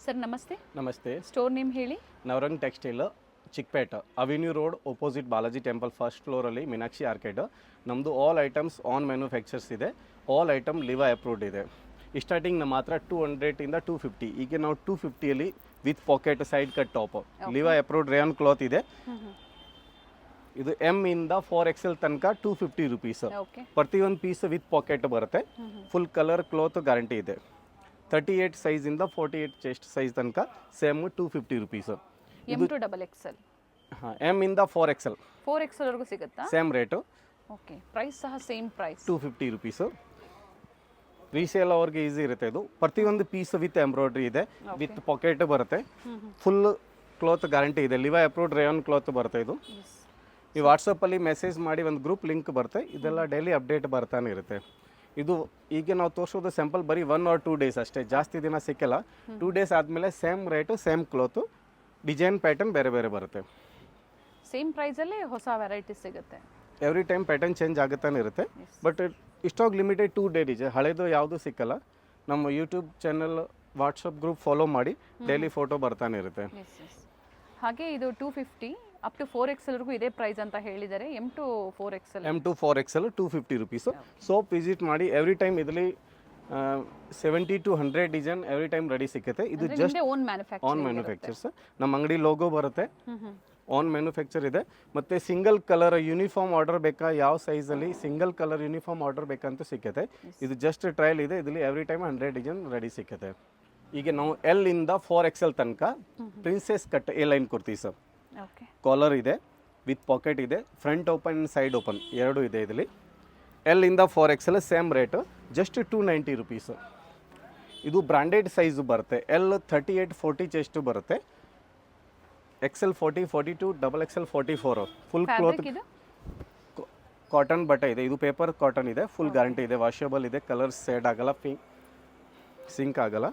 Sir ನಮಸ್ತೆ. ನಮಸ್ತೆ. Store name ಹೇಳಿ. Navrang textile, Chickpet, avenue road, opposite Balaji temple, first ಫ್ಲೋರಲ್ಲಿ ಮೀನಾಕ್ಷಿ ಆರ್ಕೇಡ್. ನಮ್ಮದು ಆಲ್ ಐಟಮ್ಸ್ ಆನ್ ಮ್ಯಾನುಫ್ಯಾಕ್ಚರ್ಸ್ ಇದೆ. ಆಲ್ ಐಟಮ್ ಲಿವಾ ಅಪ್ರೂವ್ಡ್ ಇದೆ. ಸ್ಟಾರ್ಟಿಂಗ್ ನಮ್ಮ ಹತ್ರ 200 ಇಂದ 250. ಈಗ ನಾವು 250ಯಲ್ಲಿ with pocket side cut top Liva approved rayon cloth ಇದೆ. ಇದು ಎಮ್ ಇಂದ 4XL ತನಕ 250 ರೂಪೀಸ್. ಪ್ರತಿಯೊಂದು ಪೀಸ್ ವಿತ್ ಪಾಕೆಟ್ ಬರುತ್ತೆ. ಫುಲ್ ಕಲರ್ ಕ್ಲಾತ್ ಗ್ಯಾರಂಟಿ ಇದೆ. 38 ಸೈಜಿಂದ 48 ಚೆಸ್ಟ್ ಸೈಜ್ ತನಕ same 250 rupees. M to double XL. ಹಾಂ, ಎಮ್ ಇಂದ 4XL 4XL ವರೆಗೂ ಸಿಗುತ್ತಾ? Same rate. ಓಕೆ, ಪ್ರೈಸ್ ಸಹ ಸೇಮ್ ಪ್ರೈಸ್ 250 ರೂಪೀಸು. ರೀಸೇಲ್ ಅವ್ರಿಗೆ ಈಸಿ ಇರುತ್ತೆ. ಇದು ಪ್ರತಿಯೊಂದು ಪೀಸ್ ವಿತ್ ಎಂಬ್ರಾಯ್ಡ್ರಿ ಇದೆ, ವಿತ್ ಪಾಕೆಟ್ ಬರುತ್ತೆ. ಫುಲ್ ಕ್ಲಾತ್ ಗ್ಯಾರಂಟಿ ಇದೆ. ಲಿವಾ ಅಪ್ರೂವ್ಡ್ ರೇಯಾನ್ ಕ್ಲಾತ್ ಬರುತ್ತೆ. ಇದು ಈ ವಾಟ್ಸಪ್ಪಲ್ಲಿ ಮೆಸೇಜ್ ಮಾಡಿ ಒಂದು ಗ್ರೂಪ್ ಲಿಂಕ್ ಬರುತ್ತೆ. ಇದೆಲ್ಲ ಡೈಲಿ ಅಪ್ಡೇಟ್ ಬರ್ತಾನೆ ಇರುತ್ತೆ. ಇದು ಈಗ ನಾವು ತೋರಿಸೋದು ಸ್ಯಾಂಪಲ್ ಬರೀ 1 or 2 ಡೇಸ್ ಅಷ್ಟೇ, ಜಾಸ್ತಿ ದಿನ ಸಿಕ್ಕಲ್ಲ. 2 ಡೇಸ್ ಆದಮೇಲೆ same rate, same cloth, design pattern ಬೇರೆ ಬೇರೆ ಬರುತ್ತೆ. ಸೇಮ್ ಪ್ರೈಸಲ್ಲಿ ಹೊಸ ವೆರೈಟಿ ಸಿಗುತ್ತೆ. ಎವ್ರಿ ಟೈಮ್ ಪ್ಯಾಟರ್ನ್ ಚೇಂಜ್ ಆಗುತ್ತಾನೆ ಇರುತ್ತೆ. ಬಟ್ ಇಷ್ಟೊಂದು ಲಿಮಿಟೆಡ್ 2 ಡೇ ಇದೆ. ಹಳೇದು ಯಾವುದು ಸಿಕ್ಕಲ್ಲ. ನಮ್ಮ YouTube channel, WhatsApp group follow ಮಾಡಿ, ಡೈಲಿ ಫೋಟೋ ಬರ್ತಾನೆ ಇರುತ್ತೆ. ಹಾಗೆ ಇದು 250 ಅಪ್ ಟು 4XL ವರೆಗೂ ಇದೇ ಪ್ರೈಸ್ ಅಂತ ಹೇಳಿದ್ದಾರೆ. M to 4XL 250 rupees. Shop visit ಮಾಡಿ. ಎವ್ರಿ ಟೈಮ್ ಇದರಲ್ಲಿ 70 to 100 design every time ready ಸಿಕ್ಕುತ್ತೆ. ಇದು ಜಸ್ಟ್ ಆನ್ ಮ್ಯಾನುಫ್ಯಾಕ್ಚರ್ಸ್. ನಮ್ಮ ಅಂಗಡಿ ಲೋಗೋ ಬರುತ್ತೆ. ಆನ್ ಮ್ಯಾನುಫ್ಯಾಕ್ಚರ್ ಇದೆ. ಮತ್ತು ಸಿಂಗಲ್ ಕಲರ್ ಯೂನಿಫಾರ್ಮ್ ಆರ್ಡರ್ ಬೇಕಾ, ಯಾವ ಸೈಜಲ್ಲಿ ಸಿಂಗಲ್ ಕಲರ್ ಯೂನಿಫಾರ್ಮ್ ಆರ್ಡರ್ ಬೇಕಂತ ಸಿಕ್ಕುತ್ತೆ. ಇದು ಜಸ್ಟ್ ಟ್ರಯಲ್ ಇದೆ. ಇದರಲ್ಲಿ ಎವ್ರಿ ಟೈಮ್ 100 ಡಿಸೈನ್ ರೆಡಿ ಸಿಕ್ಕುತ್ತೆ. ಈಗ ನಾವು L ಇಂದ 4XL ತನಕ ಪ್ರಿನ್ಸೆಸ್ ಕಟ್ ಎ ಲೈನ್ ಕುರ್ತೀವಿ ಸರ್. ಕಾಲರ್ ಇದೆ, ವಿತ್ ಪಾಕೆಟ್ ಇದೆ, ಫ್ರಂಟ್ ಓಪನ್ ಸೈಡ್ ಓಪನ್ ಎರಡೂ ಇದೆ. ಇದರಲ್ಲಿ L ಇಂದ 4XL same rate, just 290 rupees. ಇದು ಬ್ರ್ಯಾಂಡೆಡ್ ಸೈಜು ಬರುತ್ತೆ. L 38-40 ಚೆಸ್ಟು ಬರುತ್ತೆ. XL 40, 42, XXL 44. Full cloth cotton ಬಟ್ಟೆ ಇದೆ. ಇದು ಪೇಪರ್ ಕಾಟನ್ ಇದೆ. ಫುಲ್ ಗ್ಯಾರಂಟಿ ಇದೆ. ವಾಷೇಬಲ್ ಇದೆ. ಕಲರ್ ಶೇಡ್ ಆಗಲ್ಲ, ಸಿಂಕ್ ಆಗಲ್ಲ.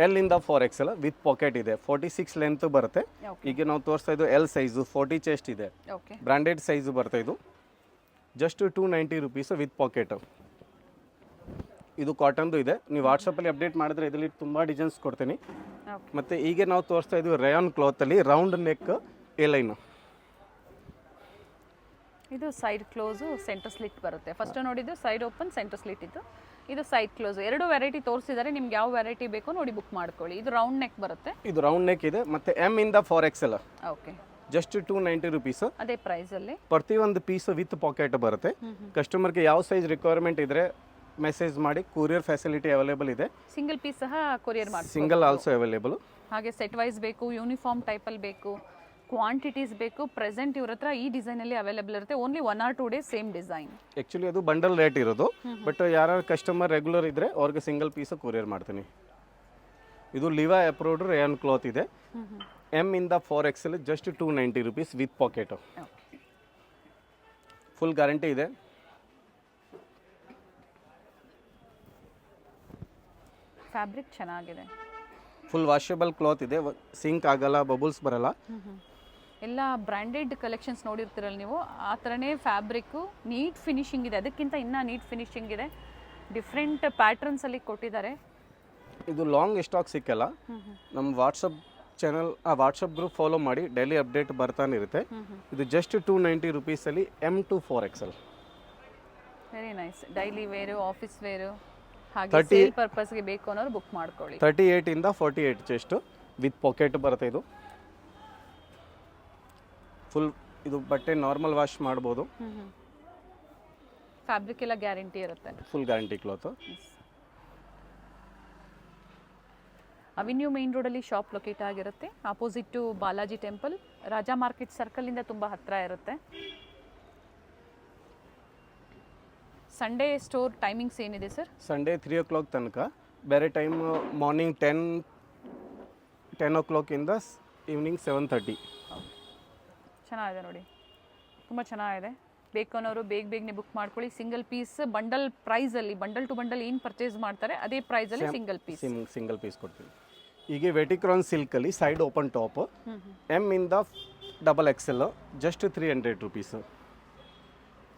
L ಇಂದ 4XL ವಿತ್ ಪಾಕೆಟ್ ಇದೆ. 46 ಲೆಂತ್ ಬರುತ್ತೆ. ಈಗ ನಾವು ತೋರಿಸ್ತಾ ಇದ್ದು L ಸೈಜು, 40 ಚೆಸ್ಟ್ ಇದೆ. ಬ್ರ್ಯಾಂಡೆಡ್ ಸೈಜು ಬರುತ್ತೆ. ಇದು ಜಸ್ಟ್ 290 ರೂಪೀಸು ವಿತ್ ಪಾಕೆಟು. ಇದು ಕಾಟನ್ದು ಇದೆ. ನೀವು ವಾಟ್ಸಪ್ಪಲ್ಲಿ ಅಪ್ಡೇಟ್ ಮಾಡಿದ್ರೆ ಇದರಲ್ಲಿ ತುಂಬ ಡಿಸೈನ್ಸ್ ಕೊಡ್ತೀನಿ. ಮತ್ತು ಈಗ ನಾವು ತೋರಿಸ್ತಾ ಇದ್ದೀವಿ ರೇಯಾನ್ ಕ್ಲಾತಲ್ಲಿ ರೌಂಡ್ ನೆಕ್ ಎ ಲೈನು. ಇದು ಸೈಡ್ ಕ್ಲೋಸು, ಸೆಂಟರ್ ಸ್ಲಿಟ್ ಬರುತ್ತೆ. ಫಸ್ಟ್ ನೋಡಿದ್ದು ಸೈಡ್ ಓಪನ್, ಸೆಂಟರ್ ಸ್ಲಿಟ್ ಇತ್ತು. ಇದು ಸೈಡ್ ಕ್ಲೋಸ್. ಎರಡು ವೆರೈಟಿ ತೋರಿಸಿದ್ದಾರೆ. ನಿಮ್ಗೆ ಯಾವ ವೆರೈಟಿ ಬೇಕೋ ನೋಡಿ ಬುಕ್ ಮಾಡ್ಕೊಳ್ಳಿ. ಇದು ರೌಂಡ್ ನೆಕ್ ಬರುತ್ತೆ. ಇದು ರೌಂಡ್ ನೆಕ್ ಇದೆ. ಮತ್ತು M ಇಂದ 4XL ಓಕೆ, ಜಸ್ಟ್ 290 ರೂಪೀಸು. ಅದೇ ಪ್ರೈಸಲ್ಲಿ ಪ್ರತಿಯೊಂದು ಪೀಸ್ ವಿತ್ ಪಾಕೆಟ್ ಬರುತ್ತೆ. ಕಸ್ಟಮರ್ಗೆ ಯಾವ ಸೈಜ್ ರಿಕ್ವೈರ್ಮೆಂಟ್ ಇದ್ದರೆ ಮೆಸೇಜ್ ಮಾಡಿ. ಕೊರಿಯರ್ ಫೆಸಿಲಿಟಿ ಅವೈಲೇಬಲ್ ಇದೆ. ಸಿಂಗಲ್ ಪೀಸ್ ಸಹ ಕೊರಿಯರ್ ಮಾಡಿ. Single also available. ಹಾಗೆ ಸೆಟ್ ವೈಸ್ ಬೇಕು, ಯೂನಿಫಾರ್ಮ್ ಟೈಪಲ್ಲಿ ಬೇಕು, ಕ್ವಾಂಟಿಟೀಸ್ ಬೇಕು, ಪ್ರೆಸೆಂಟ್ ಇವ್ರ ಹತ್ರ ಈ ಡಿಸೈನಲ್ಲಿ ಅವೈಲೇಬಲ್ ಇರುತ್ತೆ. Only 1 or 2 days same design. Actually ಅದು ಬಂಡಲ್ ರೇಟ್ ಇರೋದು. ಬಟ್ ಯಾರು ಕಸ್ಟಮರ್ ರೆಗ್ಯುಲರ್ ಇದ್ದರೆ ಅವ್ರಿಗೆ ಸಿಂಗಲ್ ಪೀಸು ಕೊರಿಯರ್ ಮಾಡ್ತೀನಿ. ಇದು ಲಿವಾ ಅಪ್ರೂವ್ಡ್ ರೇಯಾನ್ ಕ್ಲಾತ್ ಇದೆ. M ಇಂದ 4XL just 290 rupees with pocket. Full guarantee ಇದೆ. ಫ್ಯಾಬ್ರಿಕ್ ಚೆನ್ನಾಗಿದೆ. ಫುಲ್ ವಾಷೇಬಲ್ ಕ್ಲಾತ್ ಇದೆ. ಸಿಂಕ್ ಆಗಲ್ಲ, ಬಬಲ್ಸ್ ಬರಲ್ಲ. ಎಲ್ಲ ಬ್ರ್ಯಾಂಡೆಡ್ ಕಲೆಕ್ಷನ್ಸ್ ನೋಡಿರ್ತೀರಲ್ಲ ನೀವು, ಆ ಥರನೇ ಫ್ಯಾಬ್ರಿಕ್ಕು ನೀಟ್ ಫಿನಿಶಿಂಗ್ ಇದೆ. ಅದಕ್ಕಿಂತ ಇನ್ನೂ ನೀಟ್ ಫಿನಿಶಿಂಗ್ ಇದೆ. ಡಿಫ್ರೆಂಟ್ ಪ್ಯಾಟ್ರನ್ಸಲ್ಲಿ ಕೊಟ್ಟಿದ್ದಾರೆ. ಇದು ಲಾಂಗ್ ಸ್ಟಾಕ್ ಸಿಕ್ಕಲ್ಲ. ನಮ್ಮ ವಾಟ್ಸಪ್ ಚಾನಲ್, ಆ ವಾಟ್ಸಪ್ ಗ್ರೂಪ್ ಫಾಲೋ ಮಾಡಿ. ಡೈಲಿ ಅಪ್ಡೇಟ್ ಬರ್ತಾನೆ ಇರುತ್ತೆ. ಇದು just 290 ರೂಪೀಸಲ್ಲಿ M to 4XL. Very nice. Daily wear, office wear, ಹಾಗೆ ಸೇಲ್ ಪರ್ಪಸ್ಗೆ ಬೇಕು ಅನ್ನೋರು ಬುಕ್ ಮಾಡ್ಕೊಳ್ಳಿ. 38 ಇಂದ 48 ಚೆಸ್ಟು ವಿತ್ ಪಾಕೆಟ್ ಬರುತ್ತೆ. ಇದು ಫುಲ್, ಇದು ಬಟ್ಟೆ ನಾರ್ಮಲ್ ವಾಶ್ ಮಾಡ್ಬೋದು. ಫ್ಯಾಬ್ರಿಕ್ ಎಲ್ಲ ಗ್ಯಾರಂಟಿ ಇರುತ್ತೆ. Full guarantee cloth. Avenue main ರೋಡಲ್ಲಿ ಶಾಪ್ ಲೊಕೇಟ್ ಆಗಿರುತ್ತೆ. Opposite to Balaji temple, Raja market ಸರ್ಕಲಿಂದ ತುಂಬ ಹತ್ತಿರ ಇರುತ್ತೆ. ಸಂಡೇ ಸ್ಟೋರ್ ಟೈಮಿಂಗ್ಸ್ ಏನಿದೆ ಸರ್? ಸಂಡೇ 3 o'clock ತನಕ. ಬೇರೆ ಟೈಮ್ ಮಾರ್ನಿಂಗ್ 10 o'clock ಇಂದ ಈವ್ನಿಂಗ್ 7:30. ಚೆನ್ನಾಗಿದೆ ನೋಡಿ, ತುಂಬ ಚೆನ್ನಾಗಿದೆ. ಬೇಕು ಅನ್ನೋರು ಬೇಗನೆ ಬುಕ್ ಮಾಡ್ಕೊಳ್ಳಿ. ಸಿಂಗಲ್ ಪೀಸ್ ಬಂಡಲ್ ಪ್ರೈಸಲ್ಲಿ, ಬಂಡಲ್ ಟು ಬಂಡಲ್ ಏನು ಪರ್ಚೇಸ್ ಮಾಡ್ತಾರೆ ಅದೇ ಪ್ರೈಸಲ್ಲಿ ಸಿಂಗಲ್ ಪೀಸ್ ಕೊಡ್ತೀವಿ. ಈಗ ವೆಟಿಕ್ರಾನ್ ಸಿಲ್ಕಲ್ಲಿ ಸೈಡ್ ಓಪನ್ ಟಾಪ್ M ಇಂದ XXL just 300 rupees.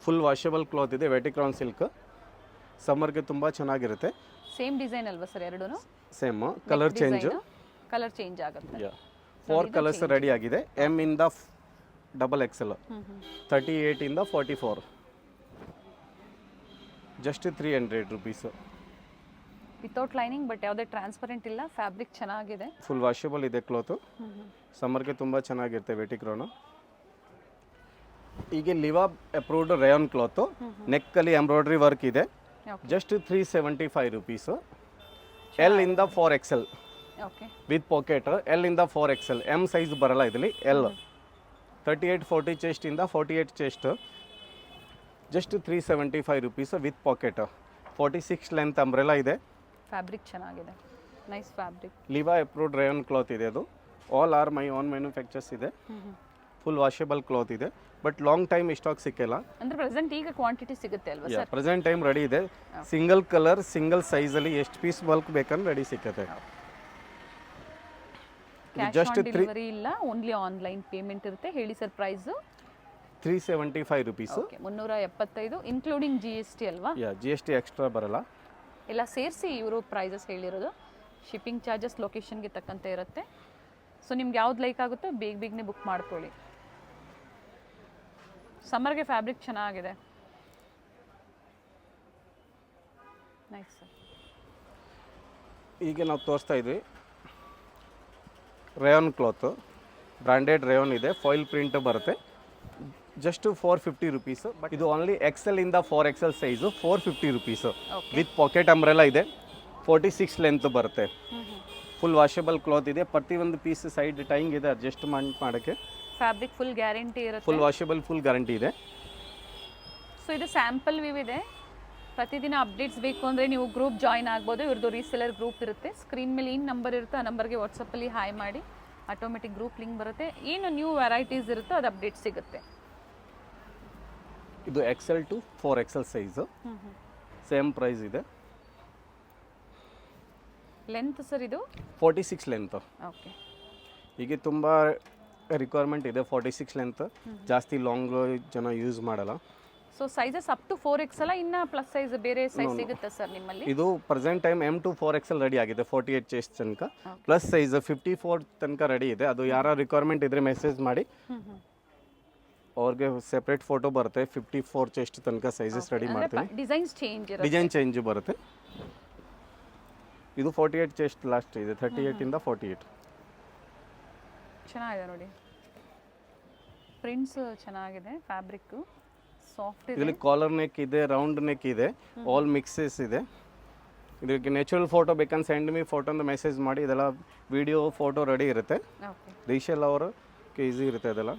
Full washable cloth ಇದೆ. ವೆಟಿಕ್ರಾನ್ ಸಿಲ್ಕ್ ಸಮ್ಮರ್ಗೆ ತುಂಬ ಚೆನ್ನಾಗಿರುತ್ತೆ. ಸೇಮ್ ಡಿಸೈನ್ ಅಲ್ವಾ ಸರ್ ಎರಡೂ? Same colour change. Colour change ಆಗುತ್ತೆ. 4 ಕಲರ್ಸ್ ರೆಡಿ ಆಗಿದೆ. ಎಮ್ ಇಂದ XXL, 38 ಇಂದ 44, ಜಸ್ಟ್ 300 rupees. ವಿತೌಟ್ ಲೈನಿಂಗ್, ಬಟ್ ಯಾವುದೇ ಟ್ರಾನ್ಸ್ಪರೆಂಟ್ ಇಲ್ಲ. ಫ್ಯಾಬ್ರಿಕ್ ಚೆನ್ನಾಗಿದೆ, ಫುಲ್ ವಾಷಬಲ್ ಇದೆ ಕ್ಲಾತು. ಸಮ್ಮರ್ಗೆ ತುಂಬ ಚೆನ್ನಾಗಿರುತ್ತೆ ವೆಟಿಕ್ರೋನು. ಈಗ ಲಿವಾ ಅಪ್ರೂವ್ಡ್ ರೇಯಾನ್ ಕ್ಲಾತು, ನೆಕ್ಕಲ್ಲಿ ಎಂಬ್ರಾಯ್ಡ್ರಿ ವರ್ಕ್ ಇದೆ. Just 375 rupees. L ಇಂದ 4XL okay with packet. L ಇಂದ 4XL, M ಸೈಜ್ ಬರಲ್ಲ ಇದರಲ್ಲಿ. L 38-40 ಚೆಸ್ಟ್ ಇಂದ 48 chest, just 375 rupees with packet. 46 length umbrella ಇದೆ. ಫ್ಯಾಬ್ರಿಕ್ ಚೆನ್ನಾಗಿದೆ, nice fabric. ಲಿವಾ approved rayon cloth ಇದೆ ಅದು. All are my own manufactures ಇದೆ. ಫುಲ್ ವಾಷಬಲ್ ಕ್ಲಾತ್ ಇದೆ, ಬಟ್ ಲಾಂಗ್ ಟೈಮ್ ಸ್ಟಾಕ್ ಸಿಕ್ಕಿಲ್ಲ. ಅಂದ್ರೆ ಪ್ರೆಸೆಂಟ್ ಈಗ ಕ್ವಾಂಟಿಟಿ ಸಿಗುತ್ತೆ ಅಲ್ವಾ ಸರ್? ಪ್ರೆಸೆಂಟ್ ಟೈಮ್ ರೆಡಿ ಇದೆ. ಸಿಂಗಲ್ ಕಲರ್ ಸಿಂಗಲ್ ಸೈಜಲ್ಲಿ ಎಷ್ಟು ಪೀಸ್ ಬಲ್ಕ್ ಬೇಕಂದ್ರೆ ರೆಡಿ ಸಿಕ್ಕತ್ತೆ. ಕ್ಯಾಶ್ ಆನ್ ಡೆಲಿವರಿ ಇಲ್ಲ, ಓನ್ಲಿ ಆನ್ಲೈನ್ ಪೇಮೆಂಟ್ ಇರುತ್ತೆ. ಹೇಳಿ sir price? 375 rupees. Okay, 375 including GST ಅಲ್ವಾ? GST ಎಕ್ಸ್ಟ್ರಾ ಬರಲ್ಲ. ಎಲ್ಲ ಸೇರಿಸಿ ಇವರು ಪ್ರೈಸಸ್ ಹೇಳಿರೋದು. ಶಿಪ್ಪಿಂಗ್ ಚಾರ್ಜಸ್ ಲೊಕೇಶನ್ಗೆ ತಕ್ಕಂತೆ ಇರುತ್ತೆ. ಸೊ ನಿಮ್ಗೆ ಯಾವ್ದು ಲೈಕ್ ಆಗುತ್ತೋ ಬೇಗನೆ ಬುಕ್ ಮಾಡ್ಕೊಳ್ಳಿ. ಸಮ್ಮರ್ಗೆ ಫ್ಯಾಬ್ರಿಕ್ ಚೆನ್ನಾಗಿದೆ, ನೈಸ್ ಸರ್. ಈಗ ನಾವು ತೋರಿಸ್ತಾ ಇದ್ವಿ ರೇಯಾನ್ ಕ್ಲಾತು, ಬ್ರ್ಯಾಂಡೆಡ್ ರೇಯಾನ್ ಇದೆ, ಫಾಯಿಲ್ ಪ್ರಿಂಟ್ ಬರುತ್ತೆ. Just 450 rupees. ಬಟ್ ಇದು ಓನ್ಲಿ XL ಇಂದ 4XL size, 450 rupees. With packet umbrella ಇದೆ. 46 ಲೆಂತ್ ಬರುತ್ತೆ. ಫುಲ್ ವಾಷಬಲ್ ಕ್ಲಾತ್ ಇದೆ. ಪ್ರತಿಯೊಂದು ಪೀಸ್ ಸೈಡ್ ಟೈಂಗ್ ಇದೆ ಅಡ್ಜಸ್ಟ್ಮೆಂಟ್ ಮಾಡೋಕ್ಕೆ. ಫ್ಯಾಬ್ರಿಕ್ ಫುಲ್ ಗ್ಯಾರಂಟಿ ಇರುತ್ತೆ. ಫುಲ್ ವಾಷಬಲ್, ಫುಲ್ ಗ್ಯಾರಂಟಿ ಇದೆ. ಸೊ ಇದು ಸ್ಯಾಂಪಲ್ ವ್ಯೂ ಇದೆ. ಪ್ರತಿದಿನ ಅಪ್ಡೇಟ್ಸ್ ಬೇಕು ಅಂದರೆ ನೀವು ಗ್ರೂಪ್ ಜಾಯಿನ್ ಆಗ್ಬೋದು. ಇವ್ರದ್ದು ರೀಸೆಲರ್ ಗ್ರೂಪ್ ಇರುತ್ತೆ. ಸ್ಕ್ರೀನ್ ಮೇಲೆ ಏನು ನಂಬರ್ ಇರುತ್ತೋ ಆ ನಂಬರ್ಗೆ ವಾಟ್ಸಪ್ಪಲ್ಲಿ ಹಾಯ್ ಮಾಡಿ, ಆಟೋಮೆಟಿಕ್ ಗ್ರೂಪ್ ಲಿಂಕ್ ಬರುತ್ತೆ. ಏನು ನ್ಯೂ ವೆರೈಟೀಸ್ ಇರುತ್ತೋ ಅದು ಅಪ್ಡೇಟ್ ಸಿಗುತ್ತೆ. ಇದು XL to 4XL size, same price ಇದೆ. ಲೆಂತ್ ಸರ್ ಇದು 46 ಲೆಂತ್. ಓಕೆ, ಹೀಗೆ ತುಂಬ ರಿಕ್ವೈರ್ಮೆಂಟ್ ಇದೆ 46 ಲೆಂತ್. ಜಾಸ್ತಿ ಲಾಂಗ್ ಜನ ಯೂಸ್ ಮಾಡಲ್ಲ. So sizes up to 4XL, ಇನ್ನ ಪ್ಲಸ್ ಸೈಜ್ ಬೇರೆ ಸೈಜ್ ಸಿಗುತ್ತೆ ಸರ್ ನಿಮ್ಮಲ್ಲಿ? ಇದು present time M to 4XL ready ಆಗಿದೆ. 48 ಚೆಸ್ಟ್ ತನಕ ಪ್ಲಸ್ ಸೈಜ್ 54 ತನಕ ರೆಡಿ ಇದೆ. ಅದು ಯಾರ ರಿಕ್ವೈರ್ಮೆಂಟ್ ಇದ್ರೆ ಮೆಸೇಜ್ ಮಾಡಿ, ಅವ್ರಿಗೆ ಸೆಪ್ರೇಟ್ ಫೋಟೋ ಬರುತ್ತೆ. 54 ಚೆಸ್ಟ್ ತನಕ ಸೈಜಸ್ ರೆಡಿ ಮಾಡ್ತೀನಿ. ಡಿಸೈನ್ ಚೇಂಜ್ ಬರುತ್ತೆ. ಇದು 48 ಚೆಸ್ಟ್ ಲಾಸ್ಟ್ ಇದೆ. 38 ಇಂದ 48 ಚೆನ್ನಾಗಿದೆ ನೋಡಿ. ಪ್ರಿಂಟ್ಸ್ ಚೆನ್ನಾಗಿದೆ, ಫ್ಯಾಬ್ರಿಕ್ ಸಾಫ್ಟ್ ಇದೆ. ಇದರಲ್ಲಿ ಕಾಲರ್ ನೆಕ್ ಇದೆ, ರೌಂಡ್ ನೆಕ್ ಇದೆ, ಆಲ್ ಮಿಕ್ಸಸ್ ಇದೆ. ಇದಕ್ಕೆ ನ್ಯಾಚುರಲ್ ಫೋಟೋ ಬೇಕಂತ ಸೆಂಡ್ ಮೀ ಫೋಟೋ ಅಂತ ಮೆಸೇಜ್ ಮಾಡಿ, ಇದೆಲ್ಲ ವಿಡಿಯೋ ಫೋಟೋ ರೆಡಿ ಇರುತ್ತೆ. ರೀಶೆಲ್ ಅವರು ಈಸಿ ಇರುತ್ತೆ ಅದೆಲ್ಲ.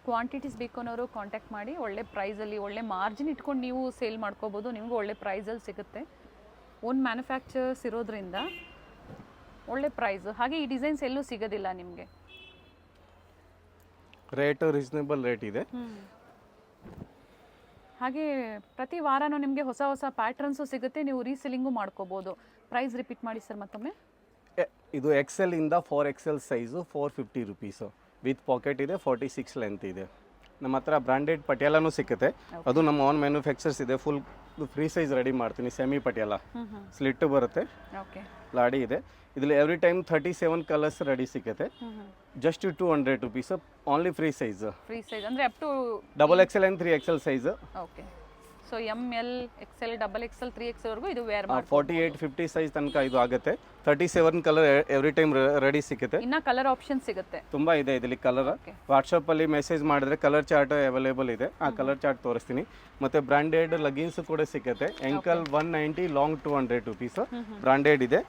ಕ್ವಾಂಟಿಟೀಸ್ ಬೇಕು ಅನ್ನೋರು ಕಾಂಟ್ಯಾಕ್ಟ್ ಮಾಡಿ. ಒಳ್ಳೆ ಪ್ರೈಸಲ್ಲಿ, ಒಳ್ಳೆ ಮಾರ್ಜಿನ್ ಇಟ್ಕೊಂಡು ನೀವು ಸೇಲ್ ಮಾಡ್ಕೋಬೋದು. ನಿಮಗೂ ಒಳ್ಳೆ ಪ್ರೈಸಲ್ಲಿ ಸಿಗುತ್ತೆ. ಓನ್ ಮ್ಯಾನುಫ್ಯಾಕ್ಚರ್ಸ್ ಇರೋದ್ರಿಂದ ಒಳ್ಳೆ ಪ್ರೈಸು. ಹಾಗೆ ಈ ಡಿಸೈನ್ಸ್ ಎಲ್ಲೂ ಸಿಗೋದಿಲ್ಲ ನಿಮಗೆ. ರೇಟ್ ರೀಸನೇಬಲ್ ರೇಟ್ ಇದೆ. ಹಾಗೆ ಪ್ರತಿ ವಾರನೂ ನಿಮಗೆ ಹೊಸ ಹೊಸ ಪ್ಯಾಟ್ರನ್ಸು ಸಿಗುತ್ತೆ. ನೀವು ರೀಸೆಲ್ಲಿಂಗು ಮಾಡ್ಕೋಬೋದು. ಪ್ರೈಸ್ ರಿಪೀಟ್ ಮಾಡಿ ಸರ್ ಮತ್ತೊಮ್ಮೆ. ಇದು XL ಇಂದ 4XL size 450 rupees with pocket ಇದೆ. 46 ಲೆಂತ್ ಇದೆ. ನಮ್ಮ ಹತ್ರ ಬ್ರ್ಯಾಂಡೆಡ್ ಪಟಿಯಾಲನೂ ಸಿಕ್ಕುತ್ತೆ. ಅದು ನಮ್ಮ ಓನ್ ಮ್ಯಾನುಫ್ಯಾಕ್ಚರ್ಸ್ ಇದೆ. ಫುಲ್ ಫ್ರೀ ಸೈಜ್ ರೆಡಿ ಮಾಡ್ತೀನಿ. ಸೆಮಿ ಪಟಿಯಾಲ ಸ್ಲಿಟ್ ಬರುತ್ತೆ, ಲಾಡಿ ಇದೆ. ಇದರಲ್ಲಿ ಎವ್ರಿ ಟೈಮ್ 37 ಕಲರ್ಸ್ ರೆಡಿ ಸಿಕ್ಕುತ್ತೆ. Just 200 rupees only free size. Free size ಅಂದರೆ up to XXL and 3XL size. Okay, so ML, XL, XXL, 3XL ವರೆಗೂ ಇದು ವೇರ್ ಮಾಡಿ. 48-50 ಸೈಜ್ ತನಕ ಇದು ಆಗುತ್ತೆ. 37 ಕಲರ್ ಎವ್ರಿ ಟೈಮ್ ರೆಡಿ ಸಿಗುತ್ತೆ. ಇನ್ನ ಕಲರ್ ಆಪ್ಷನ್ ಸಿಗುತ್ತೆ, ತುಂಬಾ ಇದೆ ಇದರಲ್ಲಿ ಕಲರ್. ವಾಟ್ಸಪ್ ಅಲ್ಲಿ ಮೆಸೇಜ್ ಮಾಡಿದ್ರೆ ಕಲರ್ ಚಾರ್ಟ್ ಅವೈಲೇಬಲ್ ಇದೆ. ಆ ಕಲರ್ ಚಾರ್ಟ್ ತೋರಿಸ್ತೀನಿ. ಮತ್ತೆ ಬ್ರಾಂಡೆಡ್ ಲಗಿನ್ಸ್ ಕೂಡ ಸಿಗುತ್ತೆ. ಎಂಕಲ್ 190, ಲಾಂಗ್ 200 rupees ಬ್ರಾಂಡೆಡ್ ಇದೆ.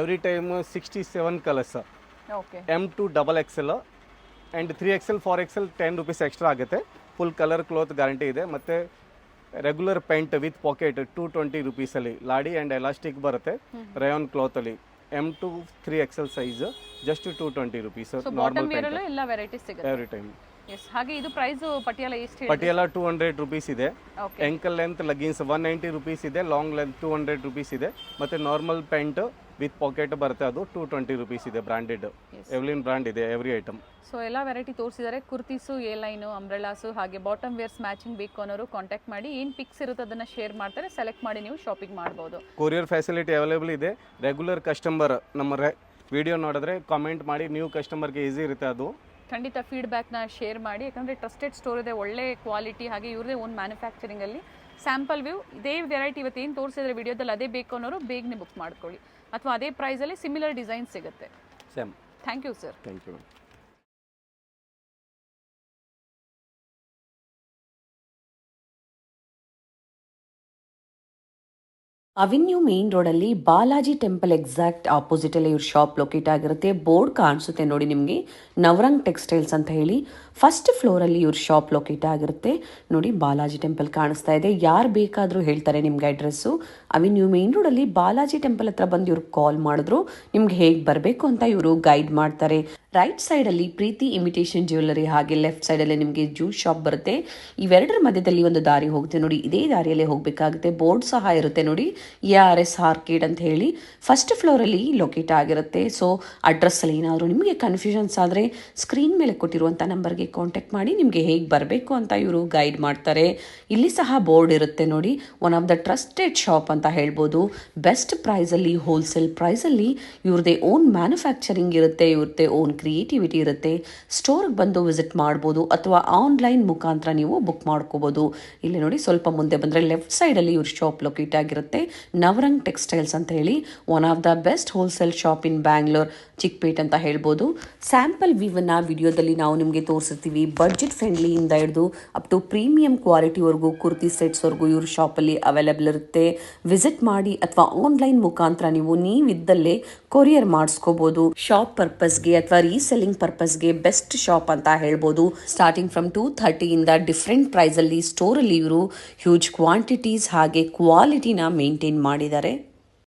Every time 67 colours. M to XXL and 3XL 4XL 10 rupees extra ಆಗುತ್ತೆ. ಫುಲ್ ಕಲರ್ ಕ್ಲೋತ್ ಗ್ಯಾರಂಟಿ ಇದೆ. ಮತ್ತೆ regular pant with pocket 220 rupees ಅಲ್ಲಿ ಲಾಡಿ ಆ್ಯಂಡ್ ಎಲಾಸ್ಟಿಕ್ ಬರುತ್ತೆ. ರೇಯಾನ್ ಕ್ಲಾತಲ್ಲಿ M to 3XL ಸೈಜ್ ಜಸ್ಟ್ 220 rupees. ನಾರ್ಮಲ್ ವೇರಲ್ಲೂ ಎಲ್ಲ ವೆರೈಟೀಸ್ ಸಿಗುತ್ತೆ ಎವ್ರಿ ಟೈಮ್. ಎಸ್, ಹಾಗೆ ಇದು ಪ್ರೈಸ್ ಪಟಿಯಾಲ ಎಷ್ಟು? ಪಟಿಯಾಲ 200 rupees ಇದೆ. ಎಂಕಲ್ ಲೆಂತ್ ಲಗಿನ್ಸ್ 190 rupees ಇದೆ. ಲಾಂಗ್ ಲೆಂತ್ 200 rupees ಇದೆ. ಮತ್ತು ನಾರ್ಮಲ್ ಪ್ಯಾಂಟ್ ವಿತ್ ಪಾಕೆಟ್ ಬರುತ್ತೆ, ಅದು 220 rupees ಇದೆ. ಬ್ರ್ಯಾಂಡೆಡ್ ಎವ್ಲಿನ್ ಬ್ರ್ಯಾಂಡ್ ಇದೆ ಎವ್ರಿ ಐಟಮ್. ಸೊ ಎಲ್ಲ ವೆರೈಟಿ ತೋರಿಸಿದ್ದಾರೆ. ಕುರ್ತೀಸು, ಎ ಲೈನು, ಅಂಬ್ರೆಲಾಸು, ಹಾಗೆ ಬಾಟಮ್ ವೇರ್ಸ್ ಮ್ಯಾಚಿಂಗ್ ಬೇಕು ಅನ್ನೋರು ಕಾಂಟ್ಯಾಕ್ಟ್ ಮಾಡಿ. ಏನು ಪಿಕ್ಸ್ ಇರುತ್ತೆ ಅದನ್ನು ಶೇರ್ ಮಾಡ್ತಾರೆ, ಸೆಲೆಕ್ಟ್ ಮಾಡಿ ನೀವು ಶಾಪಿಂಗ್ ಮಾಡ್ಬೋದು. ಕೊರಿಯರ್ ಫೆಸಿಲಿಟಿ ಅವೈಲೇಬಲ್ ಇದೆ. ರೆಗ್ಯುಲರ್ ಕಸ್ಟಮರ್ ನಮ್ಮ ವಿಡಿಯೋ ನೋಡಿದ್ರೆ ಕಾಮೆಂಟ್ ಮಾಡಿ, ನ್ಯೂ ಕಸ್ಟಮರ್ಗೆ ಈಸಿ ಇರುತ್ತೆ ಅದು. ಖಂಡಿತ ಫೀಡ್ಬ್ಯಾಕ್ನ ಶೇರ್ ಮಾಡಿ, ಯಾಕಂದರೆ ಟ್ರಸ್ಟೆಡ್ ಸ್ಟೋರ್ ಇದೆ, ಒಳ್ಳೆ ಕ್ವಾಲಿಟಿ, ಹಾಗೆ ಇವ್ರದೇ ಓನ್ ಮ್ಯಾನುಫ್ಯಾಕ್ಚರಿಂಗಲ್ಲಿ. ಸ್ಯಾಂಪಲ್ ವ್ಯೂ ಇದೇ ವೆರೈಟಿ ಇವತ್ತು ಏನು ತೋರಿಸಿದ್ರೆ ವಿಡಿಯೋದಲ್ಲಿ ಅದೇ ಬೇಕು ಅನ್ನೋರು ಬೇಗನೆ ಬುಕ್ ಮಾಡ್ಕೊಳ್ಳಿ, ಅಥವಾ ಅದೇ ಪ್ರೈಸಲ್ಲಿ ಸಿಮಿಲರ್ ಡಿಸೈನ್ ಸಿಗುತ್ತೆ. Same. Thank you sir. Thank you. Avenue main ರೋಡಲ್ಲಿ ಬಾಲಾಜಿ ಟೆಂಪಲ್ ಎಕ್ಸಾಕ್ಟ್ ಆಪೋಸಿಟಲ್ಲಿ ಇವ್ರ ಶಾಪ್ ಲೊಕೇಟ್ ಆಗಿರುತ್ತೆ. ಬೋರ್ಡ್ ಕಾಣಿಸುತ್ತೆ ನೋಡಿ ನಿಮಗೆ, ನವರಂಗ್ ಟೆಕ್ಸ್ಟೈಲ್ಸ್ ಅಂತ ಹೇಳಿ. ಫಸ್ಟ್ ಫ್ಲೋರಲ್ಲಿ ಇವ್ರ ಶಾಪ್ ಲೊಕೇಟ್ ಆಗಿರುತ್ತೆ ನೋಡಿ. ಬಾಲಾಜಿ ಟೆಂಪಲ್ ಕಾಣಿಸ್ತಾ ಇದೆ. ಯಾರು ಬೇಕಾದರೂ ಹೇಳ್ತಾರೆ ನಿಮ್ಗೆ ಅಡ್ರೆಸ್ಸು. ಅವೆನ್ಯೂ ಮೇನ್ ರೋಡಲ್ಲಿ ಬಾಲಾಜಿ ಟೆಂಪಲ್ ಹತ್ರ ಬಂದು ಇವ್ರಿಗೆ ಕಾಲ್ ಮಾಡಿದ್ರು ನಿಮ್ಗೆ ಹೇಗೆ ಬರಬೇಕು ಅಂತ ಇವರು ಗೈಡ್ ಮಾಡ್ತಾರೆ. ರೈಟ್ ಸೈಡಲ್ಲಿ ಪ್ರೀತಿ ಇಮಿಟೇಷನ್ ಜ್ಯುವೆಲ್ಲರಿ, ಹಾಗೆ ಲೆಫ್ಟ್ ಸೈಡಲ್ಲಿ ನಿಮಗೆ ಜ್ಯೂಸ್ ಶಾಪ್ ಬರುತ್ತೆ. ಇವೆರಡರ ಮಧ್ಯದಲ್ಲಿ ಒಂದು ದಾರಿ ಹೋಗುತ್ತೆ ನೋಡಿ, ಇದೇ ದಾರಿಯಲ್ಲೇ ಹೋಗಬೇಕಾಗುತ್ತೆ. ಬೋರ್ಡ್ ಸಹ ಇರುತ್ತೆ ನೋಡಿ, ARS ಆರ್ಕೇಡ್ ಅಂತ ಹೇಳಿ. ಫಸ್ಟ್ ಫ್ಲೋರಲ್ಲಿ ಲೊಕೇಟ್ ಆಗಿರುತ್ತೆ. ಸೊ ಅಡ್ರೆಸ್ಸಲ್ಲಿ ಏನಾದರೂ ನಿಮಗೆ ಕನ್ಫ್ಯೂಷನ್ಸ್ ಆದರೆ ಸ್ಕ್ರೀನ್ ಮೇಲೆ ಕೊಟ್ಟಿರುವಂಥ ನಂಬರ್ಗೆ ಕಾಂಟ್ಯಾಕ್ಟ್ ಮಾಡಿ ನಿಮಗೆ ಹೇಗೆ ಬರಬೇಕು ಅಂತ ಇವರು ಗೈಡ್ ಮಾಡ್ತಾರೆ. ಇಲ್ಲಿ ಸಹ ಬೋರ್ಡ್ ಇರುತ್ತೆ ನೋಡಿ, one of the trusted shop ಅಂತ ಹೇಳ್ಬೋದು. ಬೆಸ್ಟ್ ಪ್ರೈಸಲ್ಲಿ, ಹೋಲ್ಸೇಲ್ ಪ್ರೈಸಲ್ಲಿ ಇವ್ರದ್ದೇ ಓನ್ ಮ್ಯಾನುಫ್ಯಾಕ್ಚರಿಂಗ್ ಇರುತ್ತೆ, ಇವ್ರದ್ದೇ ಓನ್ ಕ್ರಿಯೇಟಿವಿಟಿ ಇರುತ್ತೆ. ಸ್ಟೋರ್ಗೆ ಬಂದು ವಿಸಿಟ್ ಮಾಡ್ಬೋದು, ಅಥವಾ ಆನ್ಲೈನ್ ಮುಖಾಂತರ ನೀವು ಬುಕ್ ಮಾಡ್ಕೋಬೋದು. ಇಲ್ಲಿ ನೋಡಿ, ಸ್ವಲ್ಪ ಮುಂದೆ ಬಂದರೆ ಲೆಫ್ಟ್ ಸೈಡಲ್ಲಿ ಇವ್ರ ಶಾಪ್ ಲೊಕೇಟ್ ಆಗಿರುತ್ತೆ. ನವರಂಗ್ ಟೆಕ್ಸ್ಟೈಲ್ಸ್ ಅಂತ ಹೇಳಿ, one of the best wholesale shop ಇನ್ ಬ್ಯಾಂಗ್ಳೂರ್, ಚಿಕ್ಪೇಟ್ ಅಂತ ಹೇಳ್ಬೋದು. ಸ್ಯಾಂಪಲ್ ವಿವನ್ನ ವಿಡಿಯೋದಲ್ಲಿ ನಾವು ನಿಮಗೆ ತೋರಿಸ್ತೀವಿ. ಬಡ್ಜೆಟ್ ಫ್ರೆಂಡ್ಲಿಯಿಂದ ಹಿಡಿದು ಅಪ್ ಟು ಪ್ರೀಮಿಯಂ ಕ್ವಾಲಿಟಿವರೆಗೂ, ಕುರ್ತಿ ಸೆಟ್ಸ್ವರೆಗೂ ಇವ್ರ ಶಾಪಲ್ಲಿ ಅವೈಲೇಬಲ್ ಇರುತ್ತೆ. ವಿಸಿಟ್ ಮಾಡಿ, ಅಥವಾ ಆನ್ಲೈನ್ ಮುಖಾಂತರ ನೀವಿದ್ದಲ್ಲೇ ಕೊರಿಯರ್ ಮಾಡಿಸ್ಕೋಬೋದು. ಶಾಪ್ ಪರ್ಪಸ್ಗೆ ಅಥವಾ ರೀಸೆಲ್ಲಿಂಗ್ ಪರ್ಪಸ್ಗೆ ಬೆಸ್ಟ್ ಶಾಪ್ ಅಂತ ಹೇಳ್ಬೋದು. ಸ್ಟಾರ್ಟಿಂಗ್ ಫ್ರಮ್ 230 ಇಂದ ಡಿಫ್ರೆಂಟ್ ಪ್ರೈಸಲ್ಲಿ ಸ್ಟೋರಲ್ಲಿ ಇವರು ಹ್ಯೂಜ್ ಕ್ವಾಂಟಿಟೀಸ್ ಹಾಗೆ ಕ್ವಾಲಿಟಿನ ಮೇಂಟೈನ್ ಮಾಡಿದ್ದಾರೆ.